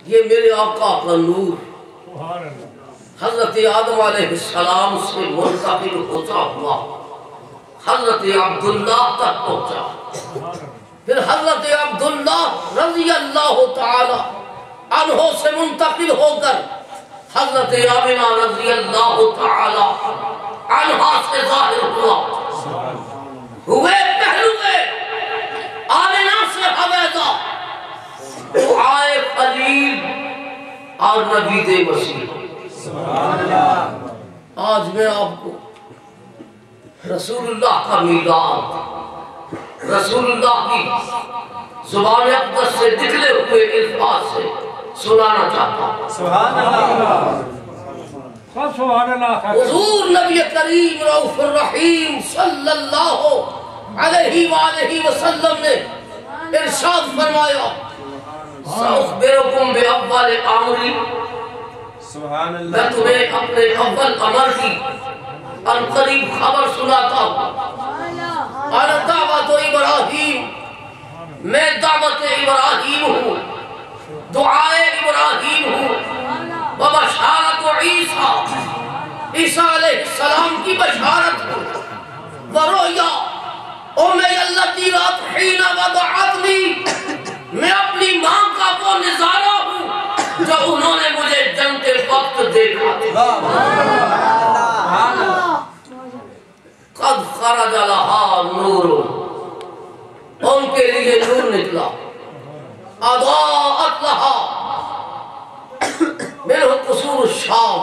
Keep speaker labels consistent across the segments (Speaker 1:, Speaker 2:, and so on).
Speaker 1: یہ میرے آقا کا نور حضرت آدم علیہ السلام سے منتقل ہوتا ہوا حضرت عبداللہ تک پہنچا، پھر حضرت عبداللہ رضی اللہ تعالی عنہ سے منتقل ہو کر حضرت آمنہ رضی اللہ تعالی عنہ سے ظاہر ہوا، ہوئے پہلوے آمنہ سے حویزہ، دعائے خلیل اور نبی مسیح۔ آج میں آپ کو رسول اللہ کا میلاد، رسول اللہ کی زبان اقدس سے نکلے ہوئے الفاظ سے سنانا چاہتا ہوں۔
Speaker 2: سبحان اللہ، سبحان اللہ۔
Speaker 1: حضور نبی کریم رؤوف الرحیم صلی اللہ علیہ وآلہ وسلم نے ارشاد فرمایا سأخبرکم بأول امری،
Speaker 2: سبحان اللہ،
Speaker 1: میں تمہیں اپنے اول امر کی عنقریب خبر سناتا ہوں۔ انا دعوت ابراہیم، میں دعوت ابراہیم ہوں، دعائے ابراہیم ہوں، وبشارت عیسیٰ، عیسیٰ علیہ السلام کی بشارت ہوں، ورؤیا امی التی رات حین وضعتنی، میں اپنی ماں کا وہ نظارہ ہوں جو انہوں نے مجھے جنگ کے وقت دیکھا تھا۔ قد خرج لہا نور، ان کے لیے نور نکلا، اضاءت لہا منہ قصور الشام،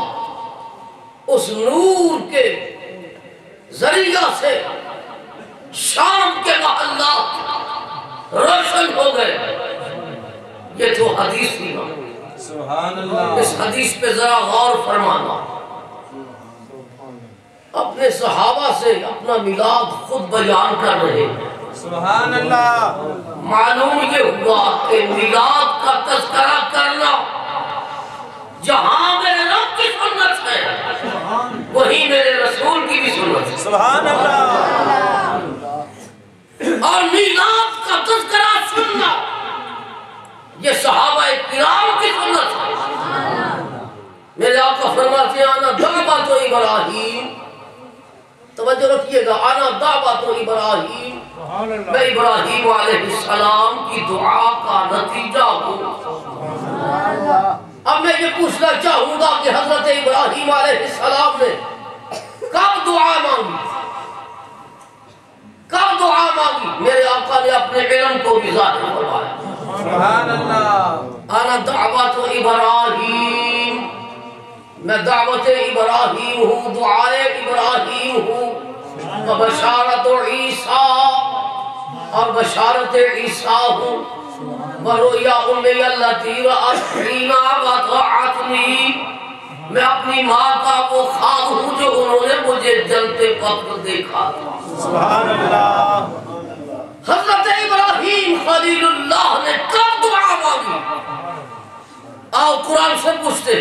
Speaker 1: اس نور کے ذریعہ سے شام کے محلات روشن ہو گئے۔ یہ تو حدیث تھی نا،
Speaker 2: سبحان اللہ،
Speaker 1: اس حدیث پہ ذرا غور فرمانا۔ اپنے صحابہ سے اپنا میلاد خود بیان کر رہے ہیں۔
Speaker 2: سبحان اللہ،
Speaker 1: معلوم یہ ہوا کہ میلاد کا تذکرہ کرنا جہاں میرے رب کی سنت ہے وہیں میرے رسول کی بھی سنت ہے۔
Speaker 2: سبحان اللہ،
Speaker 1: اور میلاد کا تذکرہ سننا یہ صحابہ کرام کی سنت ہے۔ میرے آقا فرماتے ہیں انا دعوت ابراہیم، توجہ رکھیے گا، انا دعوت ابراہیم، میں ابراہیم علیہ السلام کی دعا کا نتیجہ ہوں۔ اب میں یہ پوچھنا چاہوں گا کہ حضرت ابراہیم علیہ السلام نے کب دعا مانگی، کب دعا مانگی؟ میرے آقا نے اپنے علم کو بھی ظاہر فرمایا۔
Speaker 2: سبحان اللہ،
Speaker 1: انا دعوت ابراہیم، میں دعوت ابراہیم ہوں، دعائے ابراہیم ہوں، وبشارت عیسیٰ، اور بشارت عیسیٰ ہوں، ورؤیا امی التی رأت حین وضعتنی، میں اپنی ماں کا وہ خواب ہوں جو انہوں نے مجھے جلتے وقت دیکھا تھا۔
Speaker 2: سبحان اللہ،
Speaker 1: حضرت ابراہیم خلیل اللہ نے کب دعا مانگی؟ آؤ قرآن سے پوچھتے،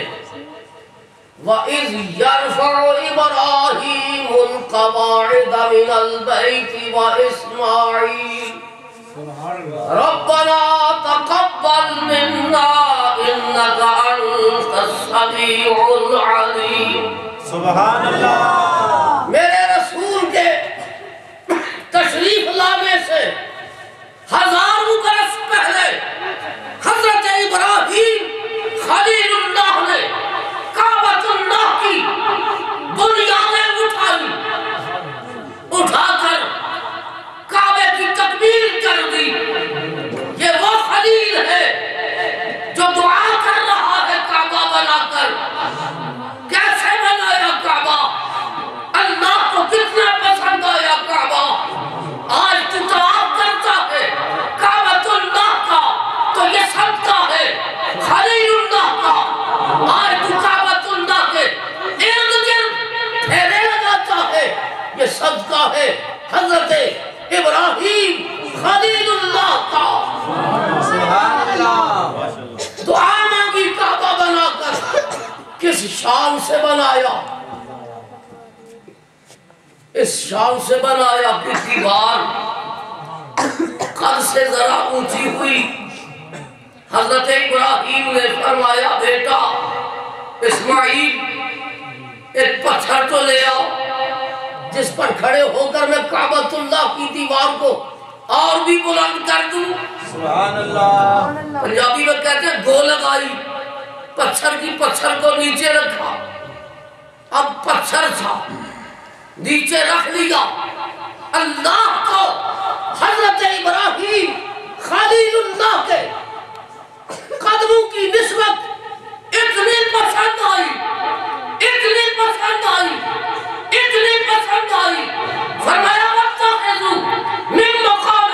Speaker 1: وَإِذْ يَرْفَعُ إِبْرَاهِيمُ الْقَوَاعِدَ مِنَ الْبَيْتِ وَإِسْمَاعِيلُ رَبَّنَا تَقَبَّلْ مِنَّا إِنَّكَ أَنْتَ السَّمِيعُ الْعَلِيمُ۔
Speaker 2: سبحان اللہ،
Speaker 1: میرے رسول کے تشریف لانے سے ہزاروں برس پہلے حضرت ابراہیم خلیل اللہ نے کعبۃ اللہ کی بنیادیں اٹھا کر کعبے کی تکمیل کر دی۔ یہ وہ خلیل ہے جو دعا کر رہا ہے کعبہ بنا کر۔ کیسے بنایا کعبہ؟ اللہ کو کتنا پسند آیا کعبہ؟ آج تو طواف کرتا ہے کعبۃ اللہ کا تو یہ صدقہ ہے خلیل اللہ کا۔ آج تو کعبۃ اللہ کے ارد گرد پھیرے لگاتا ہے، یہ صدقہ ہے حضرت ابراہیم خلیل اللہ کا۔
Speaker 2: سبحان اللہ،
Speaker 1: دعا مانگی کعبہ بنا کر، کس شان سے بنایا؟ اس شان سے بنایا کہ دیوار قد سے ذرا اونچی ہوئی، حضرت ابراہیم نے فرمایا بیٹا اسماعیل ایک پتھر تو لے آؤ جس پر کھڑے ہو کر میں کعبۃ اللہ کی دیوار کو اور بھی بلند کر دوں.
Speaker 2: سبحان اللہ.
Speaker 1: پنجابی میں کہتے ہیں گو لگائی, پتھر کی پتھر کو نیچے رکھا, اب پتھر تھا نیچے رکھ لیا. اللہ کو حضرت ابراہیم خلیل اللہ کے قدموں کی نسبت اتنی پسند آئی, اتنی پسند آئی, اتنی پسند آئی, فرمایا وَاتَّخِذُوا مِن مَّقَامِ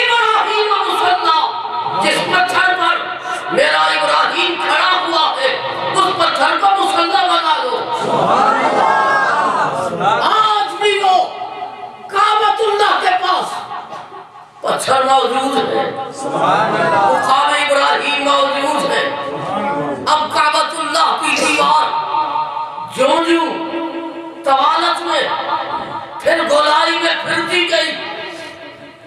Speaker 1: ابراہیم مُصَلًّى, جس پتھر پر میرا ابراہیم کھڑا ہوا ہے اس پتھر کو مصلی بنا دو. آج بھی وہ کعبۃ اللہ کے پاس پتھر موجود ہے, مقام ابراہیم موجود ہے. اب کعبۃ اللہ کی دیوار جوں جوں طوالت میں پھر گولائی میں پھرتی گئی,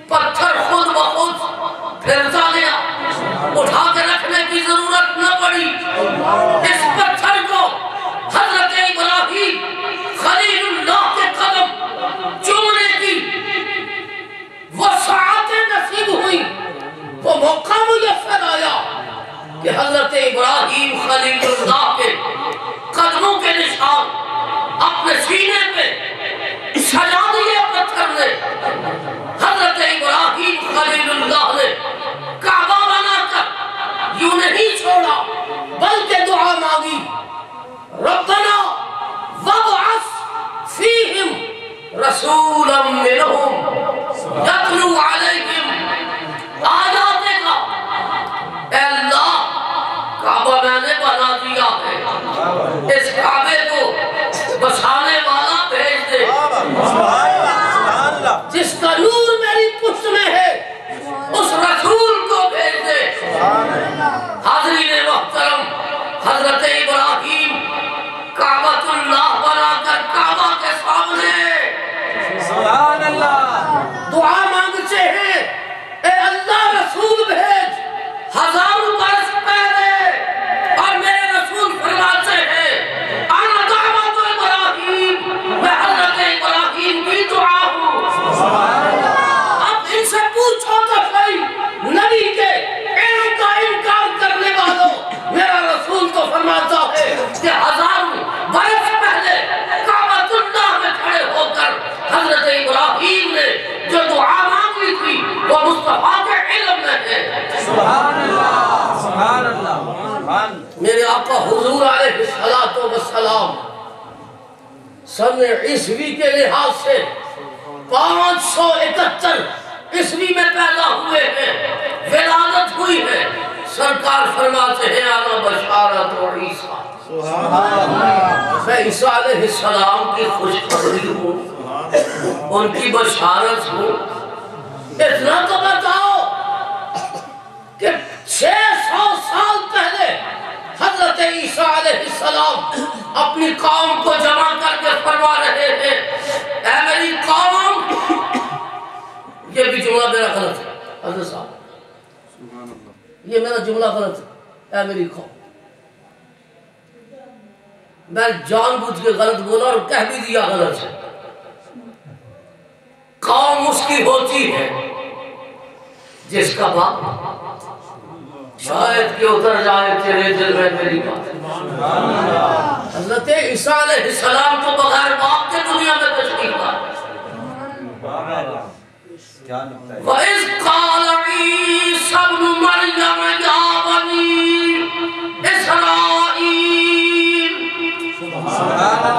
Speaker 1: پتھر خود بخود پھرتا گیا, اٹھا کے رکھنے کی ضرورت نہ پڑی. اس پتھر کو حضرت ابراہیم خلیل اللہ کے قدم چومنے کی وہ ساعتیں نصیب ہوئی, وہ موقع میسر آیا کہ حضرت ابراہیم خلیل اللہ کے قدموں کے نشان اپنے سینے پہ سجا دیے پتھر نے. حضرت ابراہیم خلیل اللہ نے کعبہ بنا کر یوں نہیں چھوڑا بلکہ دعا مانگی, ربنا وابعث فیہم رسولا منہم یتلو علیہم آیاتک. اے اللہ کعبہ میں نے بنا دیا ہے, اس کعبے کو بسانے والا بھیج دے, جس کا نور میری پشت میں ہے اس رسول کو بھیج دے. حاضرین محترم, حضرت ابراہیم کعبۃ اللہ بنا کر کعبہ کے سامنے
Speaker 2: سبحان اللہ
Speaker 1: دعا مانگتے ہیں, اے اللہ رسول بھیج. ہزاروں برس پہلے اور میرے رسول فرماتے ہیں انا دعوت ابراہیم, میں حضرت ابراہیم کی دعا ہوں. اب ان سے پوچھو تو صحیح, نبی کے علم کا انکار کرنے والوں, میرا رسول تو فرماتا ہے کہ ہزاروں برس پہلے کعبۃ اللہ میں کھڑے ہو کر حضرت ابراہیم نے جو دعا مانگی تھی وہ مصطفیٰ کے علم میں ہے.
Speaker 2: سبحان اللہ سبحان اللہ.
Speaker 1: میرے آقا حضور علیہ السلام سن عیسوی کے لحاظ سے 571 عیسوی میں پیدا ہوئے ہیں, ولادت ہوئی ہے. سرکار فرماتے ہیں انا بشارت و عیسیٰ, میں عیسیٰ علیہ السلام کی خوشخبری ہوں, ان کی بشارت ہوں. اتنا تو بتاؤ کہ 600 سال پہلے حضرت عیسیٰ علیہ السلام اپنی قوم کو جمع کر کے فرما رہے ہیں, اے میری قوم, یہ بھی جملہ میرا غلط ہے حضرت صاحب, یہ میرا جملہ غلط ہے, اے میری قوم, میں جان بوجھ کے غلط بولا اور کہہ بھی دیا غلط ہے. قوم اس کی ہوتی ہے جس کا باپ شاید کہ اتر جائے تیرے دل میں میری بات. حضرت عیسیٰ علیہ السلام تو بغیر باپ کے دنیا میں تشریف لائے. وَإِذْ قَالَ عِيسَى ابْنُ مَرْيَمَ يَا بَنِي إِسْرَائِيلَ,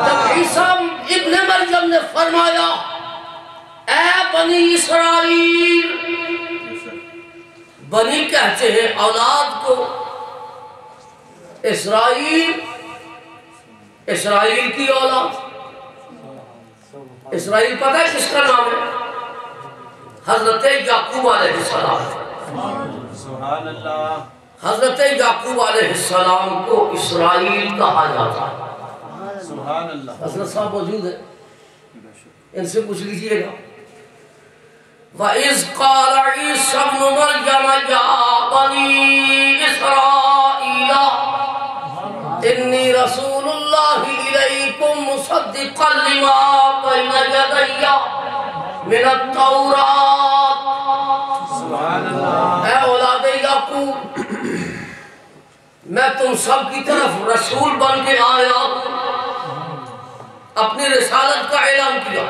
Speaker 1: جب عیسیٰ ابن مریم نے فرمایا اے بنی اسرائیل, بنی کہتے ہیں اولاد کو, اسرائیل اسرائیل کی اولاد. اسرائیل پتہ ہے کس کا نام ہے؟ حضرت یعقوب علیہ السلام.
Speaker 2: سبحان اللہ.
Speaker 1: حضرت یعقوب علیہ السلام کو اسرائیل کہا جاتا ہے.
Speaker 2: سبحان اللہ.
Speaker 1: حضرت صاحب موجود ہے, ان سے پوچھ لیجئے گا وَإِذْ قَالَ عِيسَى ابْنُ مَرْيَمَ يَا بَنِي إِسْرَائِيلَ إِنِّي رَسُولُ اللَّهِ إِلَيْكُمْ مُصَدِّقًا لِمَا بَيْنَ يَدَيَّ مِنَ التَّوْرَاةِ۔
Speaker 2: سبحان اللہ۔
Speaker 1: اے اولاد یعقوب، میں تم سب کی طرف رسول بن کے آیا ہوں، اپنی رسالت کا اعلان کیا،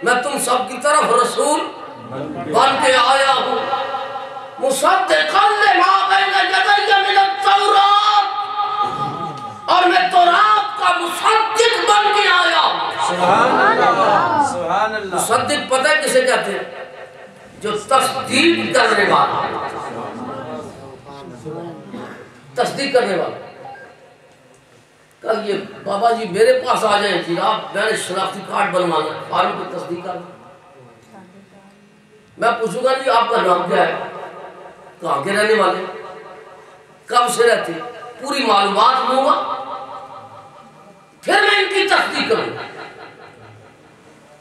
Speaker 1: میں تم سب کی طرف رسول بن کے آیا ہوں، مصدقا لما بین یدی من التوراۃ، اور میں تورات کا مصدق بن کے آیا ہوں۔
Speaker 2: سبحان اللہ، سبحان اللہ۔
Speaker 1: مصدق پتہ ہے کسے کہتے ہیں؟ جو تصدیق کرنے والا، تصدیق کرنے والا۔ کل یہ بابا جی میرے پاس آ جائیں جی، آپ میں نے شناختی کارڈ بنوانا ہے، فارم کی تصدیق کرنا، میں پوچھوں گا جی آپ کا نام کیا ہے، کہاں کے رہنے والے، کب سے رہتے، پوری معلومات لوں گا، پھر میں ان کی تصدیق کروں گا۔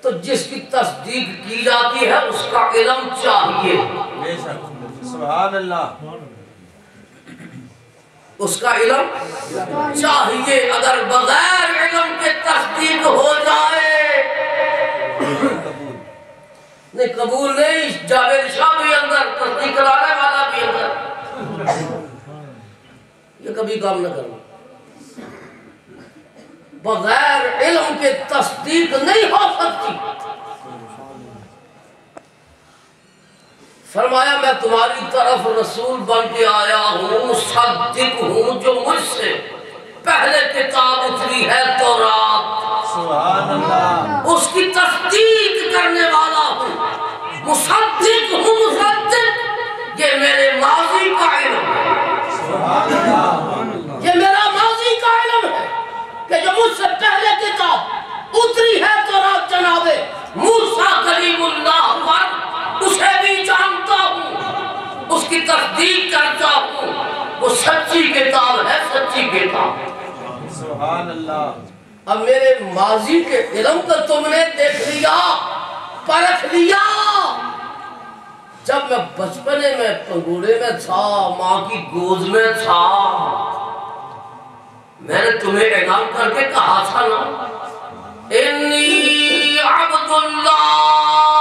Speaker 1: تو جس کی تصدیق کی جاتی ہے اس کا علم چاہیے،
Speaker 2: بے شک، سبحان اللہ،
Speaker 1: اس کا علم چاہیے۔ اگر بغیر علم کے تصدیق ہو جائے نہیں، قبول نہیں، جاوید شاہ بھی اندر، تصدیق کرانے والا بھی اندر، یہ کبھی کام نہ کرنا، بغیر علم کے تصدیق نہیں ہو سکتی۔ فرمایا میں تمہاری طرف رسول بن کے آیا ہوں، مصدق ہوں، جو مجھ سے پہلے کتاب اتری ہے تورات،
Speaker 2: سبحان اللہ،
Speaker 1: اس کی تصدیق کرنے والا ہوں، مصدق ہوں، مصدق، یہ میرے ماضی کا علم ہے،
Speaker 2: سبحان اللہ،
Speaker 1: یہ میرا ماضی کا علم ہے کہ جو مجھ سے پہلے کتاب اتری ہے تورات جناب موسیٰ کلیم اللہ پر، اسے بھی جانتا ہوں، اس کی تصدیق کرتا ہوں، وہ سچی کتاب ہے، سچی کتاب۔
Speaker 2: سبحان اللہ۔
Speaker 1: اب میرے ماضی کے علم کو تم نے دیکھ لیا، پرکھ لیا۔ جب میں بچپنے میں پنگوڑے میں تھا، ماں کی گود میں تھا، میں نے تمہیں اعلان کر کے کہا تھا نا، انی عبد اللہ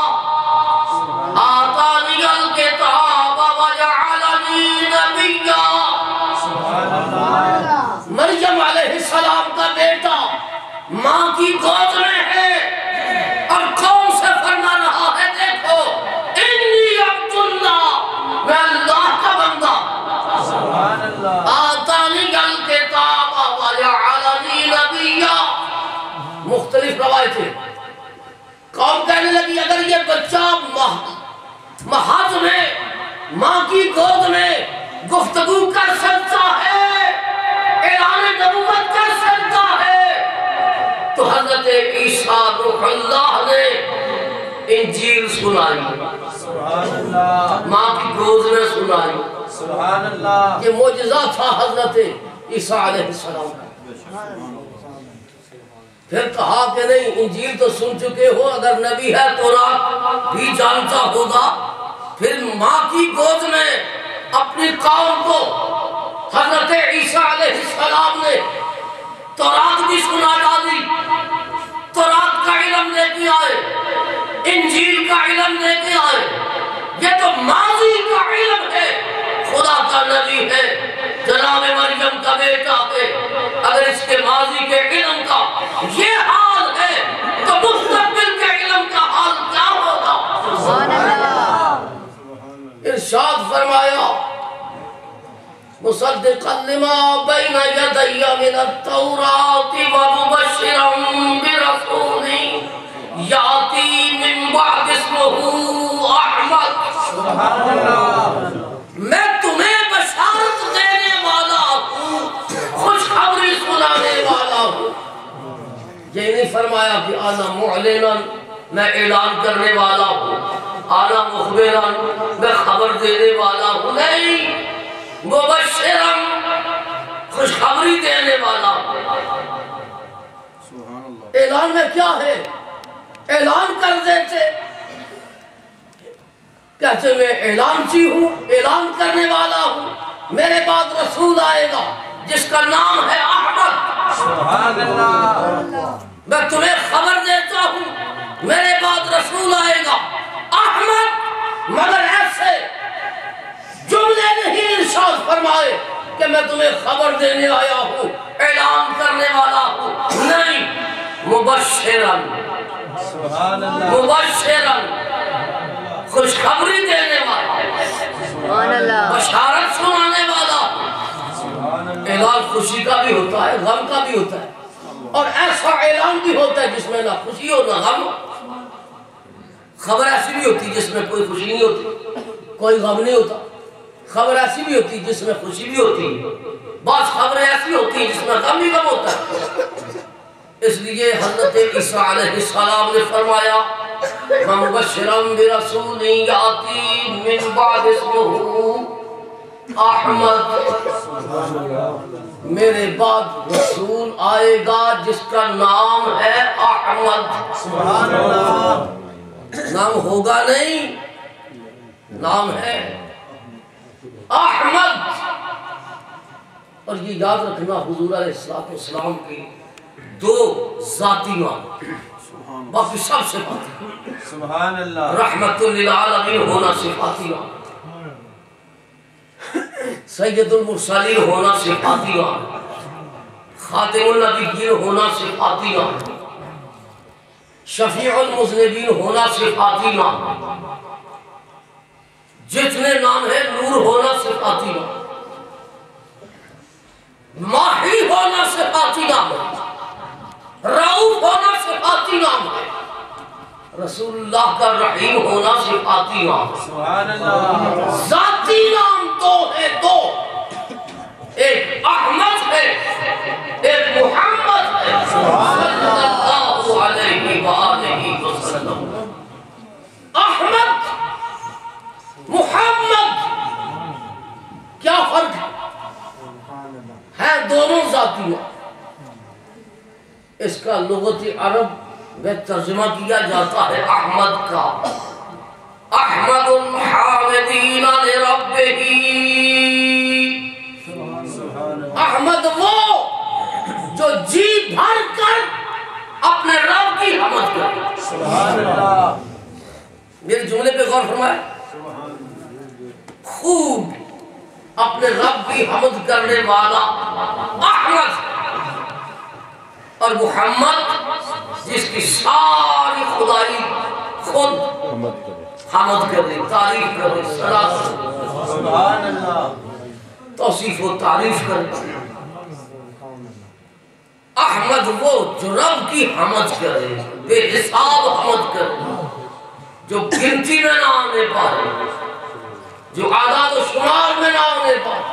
Speaker 1: آتانی الکتاب وجعلنی نبیا۔ مریم علیہ السلام کا بیٹا ماں کی گود میں ہے، اور کون سے فرما رہا ہے، دیکھو انی عبد اللہ، میں اللہ کا بندہ،
Speaker 2: سبحان اللہ،
Speaker 1: آتانی الکتاب وجعلنی نبیا۔ مختلف روایتیں، قوم کہنے لگی اگر یہ بچہ محض میں ماں کی گود میں گفتگو کر سکتا ہے، اعلان نبوت کر سکتا ہے، تو حضرت عیسیٰ روح اللہ نے انجیل سنائی،
Speaker 2: سبحان اللہ،
Speaker 1: ماں کی گود میں سنائی۔
Speaker 2: سبحان اللہ،
Speaker 1: یہ معجزہ تھا حضرت عیسیٰ علیہ السلام کا۔ پھر کہا کہ نہیں، انجیل تو سن چکے ہو، اگر نبی ہے تورات بھی جانتا ہوگا۔ پھر ماں کی گود میں اپنی قوم کو حضرت عیسیٰ علیہ السلام نے تورات بھی سنا ڈالی، تورات کا علم لے کے آئے، انجیل کا علم لے کے آئے۔ یہ تو ماضی کا علم ہے، خدا کا نبی ہے، جناب مریم کا بیٹا ہے، اگر اس کے ماضی کے علم کا یہ حال ہے تو مستقبل کے علم کا حال کیا ہوگا؟ ارشاد فرمایا مصدقا لما بین یدی من التوراۃ ومبشرا برسول یاتی من بعد اسمہ احمد۔
Speaker 2: سبحان اللہ،
Speaker 1: میں تمہیں بشارت دینے والا ہوں، خوشخبری سنانے والا ہوں۔ یہ نہیں فرمایا کہ آنا معلنا، میں اعلان کرنے والا ہوں، آنا مخبرا، میں خبر دینے والا ہوں، نہیں، مبشرا، خوشخبری دینے والا ہوں۔ اعلان میں کیا ہے؟ اعلان کر دیتے کہتے میں اعلانچی ہوں، اعلان کرنے والا ہوں، میرے بعد رسول آئے گا جس کا نام ہے احمد۔
Speaker 2: سبحان اللہ،
Speaker 1: میں تمہیں خبر دیتا ہوں میرے بعد رسول آئے گا احمد، مگر ایسے جملے نہیں ارشاد فرمائے کہ میں تمہیں خبر دینے آیا ہوں، اعلان کرنے والا ہوں، نہیں، مبشرن،
Speaker 2: سبحان اللہ،
Speaker 1: مبشرن، خوشخبری دینے والا،
Speaker 3: سبحان اللہ،
Speaker 1: بشارت سنانے والا۔
Speaker 2: سبحان اللہ،
Speaker 1: اعلان خوشی کا بھی ہوتا ہے، غم کا بھی ہوتا ہے، اور ایسا اعلان بھی ہوتا ہے جس میں نہ خوشی ہو نہ غم۔ خبر ایسی بھی ہوتی جس میں کوئی خوشی نہیں ہوتی، کوئی غم نہیں ہوتا۔ خبر ایسی بھی ہوتی جس میں خوشی بھی ہوتی، بعض خبریں ایسی ہوتی جس میں غم بھی غم ہوتا ہے۔ اس لیے حضرت عیسیٰ علیہ السلام نے فرمایا مبشرا برسول یاتی من بعد اسمہ احمد، میرے بعد رسول آئے گا جس کا نام ہے احمد۔
Speaker 2: سبحان اللہ،
Speaker 1: نام ہوگا نہیں، نام ہے احمد۔ اور یہ یاد رکھنا حضور علیہ السلام کی دو ذاتی نام، باقی سب صفاتی،
Speaker 2: سبحان اللہ،
Speaker 1: رحمت للعالمین ہونا صفاتی نام، سید المرسلین ہونا صفاتی نام، خاتم النبیین ہونا صفاتی نام، شفیع المذنبین ہونا صفاتی نام، جتنے نام ہیں نور ہونا صفاتی نام، ماہی ہونا صفاتی نام ہے، رؤوف ہونا صفاتی نام ہے، رسول اللہ کا رحیم ہونا صفاتی نام ہے۔
Speaker 2: سبحان اللہ،
Speaker 1: ذاتی نام دو ہے، دو، ایک احمد ہے، ایک محمد ہے صلی اللہ علیہ وآلہ وسلم۔ احمد، محمد، کیا فرق ہے دونوں ذاتی نام۔ اس کا لغت عرب میں ترجمہ کیا جاتا ہے احمد کا، احمد الحامدین لربہ، احمد وہ جو جی بھر کر اپنے رب کی حمد کرے۔
Speaker 2: سبحان اللہ،
Speaker 1: میرے جملے پہ غور فرمائے، خوب اپنے رب کی حمد کرنے والا احمد، اور محمد جس کی ساری خدائی خود حمد کرے، تعریف کرے، صلاح
Speaker 2: سبحان اللہ،
Speaker 1: توصیف و تعریف کرے۔ احمد وہ جو رب کی حمد کرے، بے حساب حمد کرے، جو گنتی میں نہ آنے پائے، جو اعداد و شمار میں نہ آنے پائے۔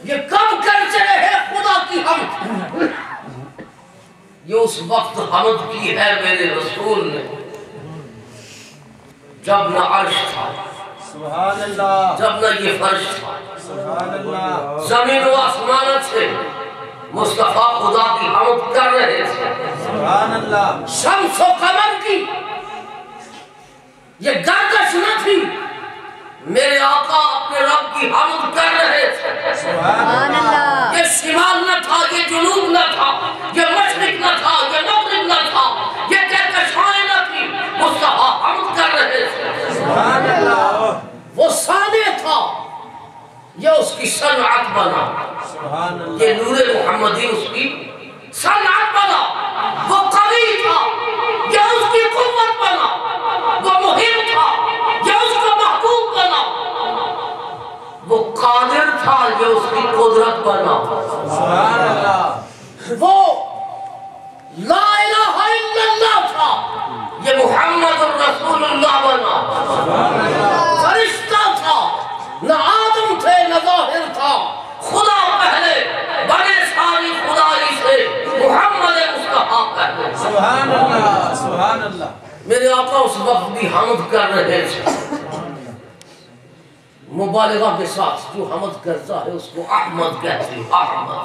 Speaker 1: یہ کب کرتے رہے خدا کی حمد؟ یہ اس وقت حمد کی ہے میرے رسول نے جب نہ عرش تھا،
Speaker 2: سبحان اللہ،
Speaker 1: جب نہ یہ فرش تھا،
Speaker 2: سبحان اللہ،
Speaker 1: زمین و آسمان سے مصطفیٰ خدا کی حمد کر رہے تھے۔
Speaker 2: سبحان اللہ،
Speaker 1: شمس و قمر کی یہ گردش نہ تھی، میرے آقا اپنے رب کی حمد کر رہے تھے۔
Speaker 2: سبحان اللہ،
Speaker 1: یہ شمال نہ تھا، یہ جنوب نہ تھا، یہ مشرق نہ تھا، یہ مغرب نہ تھا، یہ کہکشائیں نہ تھی، مصطفیٰ حمد کر رہے تھے۔
Speaker 2: سبحان اللہ،
Speaker 1: وہ صانع تھا، یہ اس کی صنعت بنا،
Speaker 2: سبحان اللہ،
Speaker 1: یہ نور محمدی اس کی صنعت بنا۔ وہ قوی تھا، یہ اس کی قوت بنا، وہ مہم تھا، یہ اس کا محبوب بنا، وہ قادر تھا، یہ اس کی قدرت بنا،
Speaker 2: سبحان اللہ،
Speaker 1: وہ لا الہ الا اللہ تھا، یہ محمد الرسول اللہ بنا، فرشتہ تھا، نہ آدم تھے نہ ظاہر تھا، خدا پہلے بڑے ساری خدائی سے محمد مصطفیٰ پہلے۔
Speaker 2: سبحان اللہ، سبحان اللہ،
Speaker 1: میرے آقا اس وقت بھی حمد کر رہے تھے، مبالغہ کے ساتھ جو حمد کرتا ہے اس کو احمد کہتے ہیں، احمد۔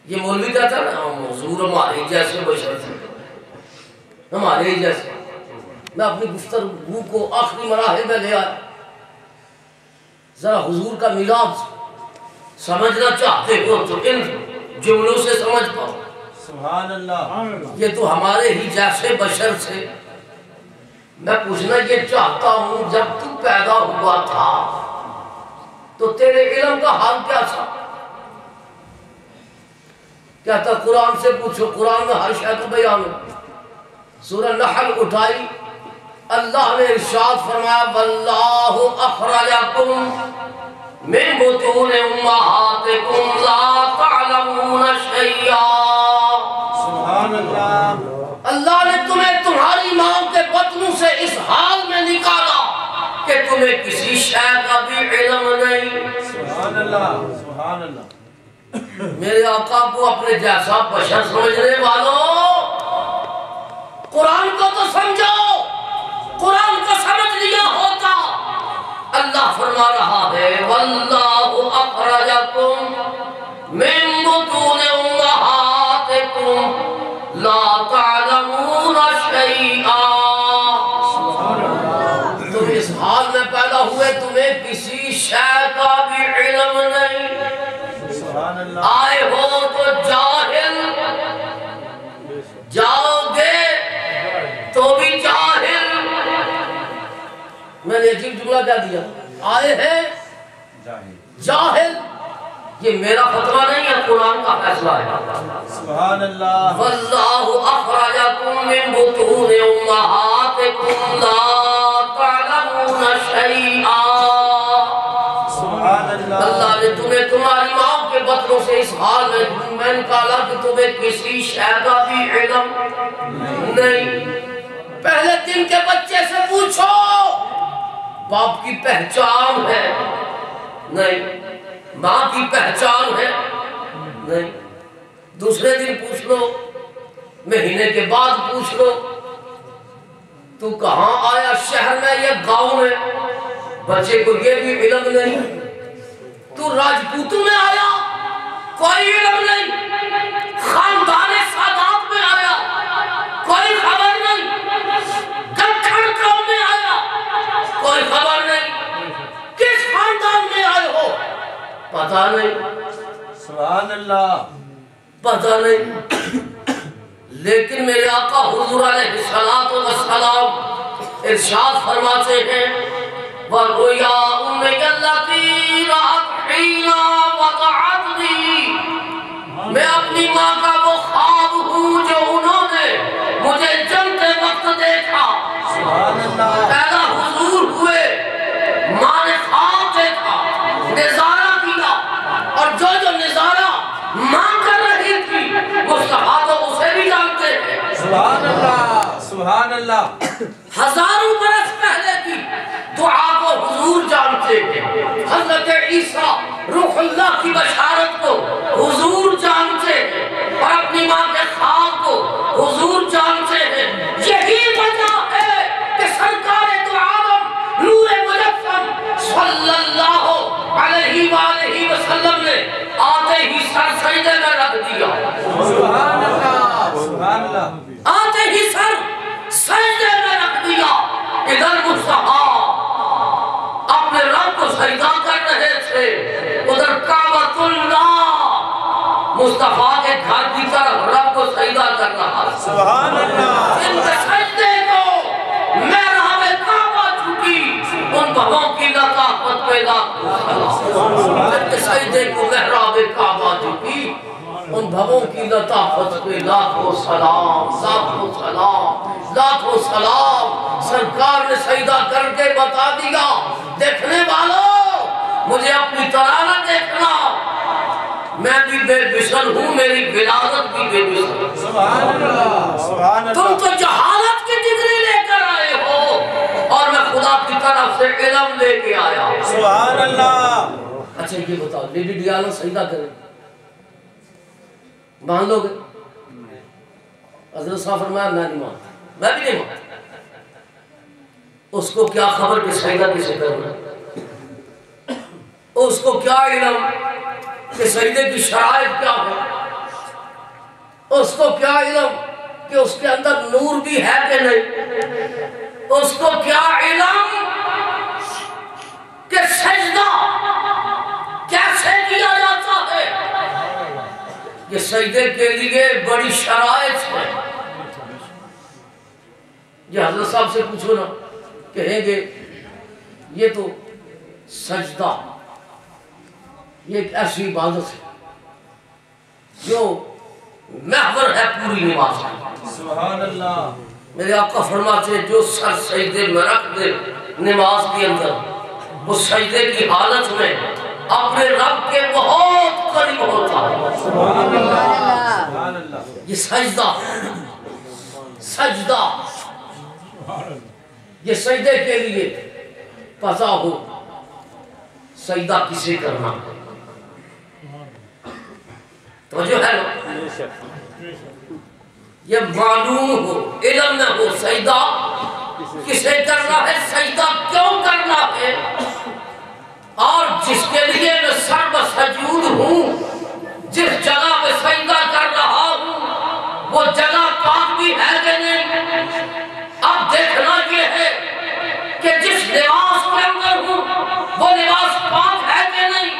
Speaker 1: یہ مولوی کہتا ہے نا حضور ہمارے جیسے بشر تھے، ہمارے جیسے، میں اپنی گفتگو کو آخری مراحل میں لے آیا، ذرا حضور کا میلاد سمجھنا چاہتے ہو تو ان جملوں سے سمجھ پاؤ۔
Speaker 2: سبحان اللہ۔
Speaker 1: یہ تو ہمارے ہی جیسے بشر سے میں پوچھنا یہ چاہتا ہوں، جب تو پیدا ہوا تھا تو تیرے علم کا حال کیا تھا؟ کہتا قرآن سے پوچھو، قرآن میں ہر شے کا بیان ہے۔ سورہ نحل اٹھائی، اللہ نے ارشاد فرمایا واللہ اخرجکم من بطون امہاتکم لا تعلمون شیئا۔
Speaker 2: سبحان اللہ۔
Speaker 1: اللہ نے تمہیں تمہاری ماں کے بطنوں سے اس حال میں نکالا کہ تمہیں کسی شے کا بھی علم نہیں۔
Speaker 2: سبحان اللہ۔ سبحان اللہ۔
Speaker 1: میرے آقا کو اپنے جیسا بشر سمجھنے والوں، قرآن کو تو سمجھو، قرآن کو سمجھ لیا ہوتا۔ اللہ فرما رہا ہے واللہ اخرجکم من بطون امہاتکم لا تعلمون شیئا۔ تم اس حال میں پیدا ہوئے تمہیں کسی شے کا بھی علم نہیں، آئے ہو تو جاہل، جاؤ گے تو بھی جاہل۔ میں نے عجیب جملہ کیا دیا، آئے ہیں جاہل، یہ میرا فتویٰ نہیں ہے، قرآن کا فیصلہ ہے۔
Speaker 2: سبحان اللہ۔
Speaker 1: واللہ اخرجکم من بطون امہاتکم لا تعلمون شیئا۔ اللہ نے تمہیں تمہاری ماں کے بطنوں سے اس حال میں نکالا کہ تمہیں کسی شے کا بھی علم نہیں۔ پہلے دن کے بچے سے پوچھو باپ کی پہچان ہے؟ نہیں۔ ماں کی پہچان ہے؟ نہیں۔ دوسرے دن پوچھ لو، مہینے کے بعد پوچھ لو تو کہاں آیا، شہر میں یا گاؤں میں؟ بچے کو یہ بھی علم نہیں۔ تو راجپوتوں میں آیا، کوئی علم نہیں۔ خاندان سادات میں آیا، کوئی خبر نہیں۔ گٹھڑ قوم میں آیا، کوئی خبر نہیں۔ کس خاندان میں آئے ہو پتہ نہیں۔
Speaker 2: سبحان اللہ۔
Speaker 1: پتہ نہیں۔ لیکن میرے آقا حضور علیہ السلام ارشاد فرماتے ہیں وَالرُّيَا أُمِّكَ الَّتِي رَأَتْ حِينَ وَضَعَتْنِي، میں اپنی ماں کا وہ خواب ہوں جو انہوں نے مجھے جنتے وقت دیکھا۔ پیدا حضور ہوئے، ماں نے خواب دیکھا، نظارہ کیا، اور جو نظارہ ماں کر رہی تھی مصطفیٰ تو اسے بھی جانتے ہیں۔
Speaker 2: سبحان اللہ۔ سبحان اللہ۔
Speaker 1: ہزاروں برس پہلے کی دعا کو حضور جانتے ہیں، حضرت عیسیٰ روح اللہ کی بشارت کو حضور جانتے ہیں، اور اپنی ماں کے خواب کو حضور جانتے ہیں۔ یہی وجہ ہے کہ سرکار دو عالم نور مجسم صلی اللہ علیہ وآلہ وسلم نے آتے ہی سر سجدے میں رکھ دیا۔
Speaker 2: سبحان اللہ۔ سبحان اللہ۔
Speaker 1: آتے ہی سر سجدے میں رکھ دیا۔ ادھر مصطفیٰ اپنے رب کو سجدہ کر رہے تھے، ادھر کعبۃ اللہ مصطفیٰ کے گھر کی طرف رب کو سجدہ کر رہا۔
Speaker 2: سبحان اللہ۔
Speaker 1: ان کے سجدے کو محراب کعبہ جھکی، ان بھووں کی لطافت پہ لاکھوں سلام۔ ان کے سجدے کو محراب کعبہ جھکی، ان بھووں کی لطافت پہ لاکھوں سلام، لاکھوں سلام، لاکھوں سلام۔ سرکار نے سجدہ کر کے بتا دیا دیکھنے والوں مجھے اپنی طرح نہ دیکھنا، میں بھی بے بشر ہوں، میری ولادت بھی بے بشر۔
Speaker 2: سبحان اللہ۔ سبحان اللہ۔
Speaker 1: تم تو جہالت کی ڈگری لے کر آئے ہو اور میں خدا کی طرف سے علم لے کے آیا۔
Speaker 2: سبحان اللہ۔
Speaker 1: اچھا یہ بتاؤ لیڈی ڈیانا سجدہ کریں مان لو گے؟ حضرت صاحب فرمایا میں نہیں مانتا، میں بھی نہیں مانتا۔ اس کو کیا خبر کہ سجدہ کسے کرنا، اس کو کیا علم کہ سجدے کی شرائط کیا ہے، اس کو کیا علم کہ اس کے اندر نور بھی ہے کہ نہیں، اس کو کیا علم کہ سجدہ کیسے کیا جاتا ہے؟ یہ سجدے کے لیے بڑی شرائط ہے۔ یہ حضرت صاحب سے پوچھو نا، کہیں گے یہ تو سجدہ یہ ایک ایسی عبادت ہے جو محور ہے پوری نماز کی۔
Speaker 2: سبحان اللہ۔
Speaker 1: میرے آقا فرماتے ہیں جو سر سجدے میں رکھ دے نماز کے اندر، وہ سجدے کی حالت میں اپنے رب کے بہت قریب ہوتا ہے۔
Speaker 2: سبحان اللہ۔
Speaker 1: یہ سجدہ یہ سجدے کے لیے پتا ہو سجدہ کسے کرنا تو جو ہے یہ معلوم ہو، علم نہ ہو سجدہ کسے کرنا ہے، سجدہ کیوں کرنا ہے، اور جس کے لیے میں سر بسجود ہوں، جس جگہ پہ سجدہ کر رہا ہوں وہ جگہ پاک بھی ہے کہ نہیں۔ اب دیکھنا یہ ہے کہ جس لباس کے اندر ہوں وہ لباس پاک ہے کہ نہیں،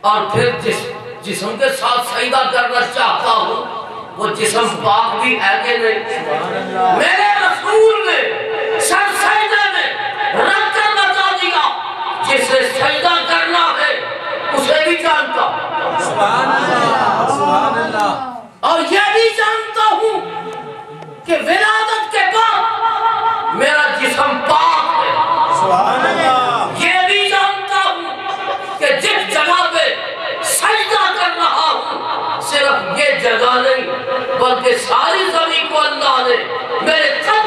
Speaker 1: اور پھر جس جسم کے ساتھ سجدہ کرنا چاہتا ہوں وہ جسم پاک بھی ہے کہ نہیں۔ میرے رسول نے سر سجدے میں رکھ کر بتا دیا جسے سجدہ کرنا ہے اسے بھی جانتا ہوں،
Speaker 2: سبحان اللہ۔
Speaker 1: اور یہ بھی جانتا ہوں کہ ولادت کے بعد میرا جسم پاک ہے۔
Speaker 2: سبحان اللہ۔
Speaker 1: یہ بھی جانتا ہوں کہ جس جگہ پہ سجدہ کر رہا ہوں صرف یہ جگہ نہیں بلکہ ساری زمین کو اللہ نے میرے قدم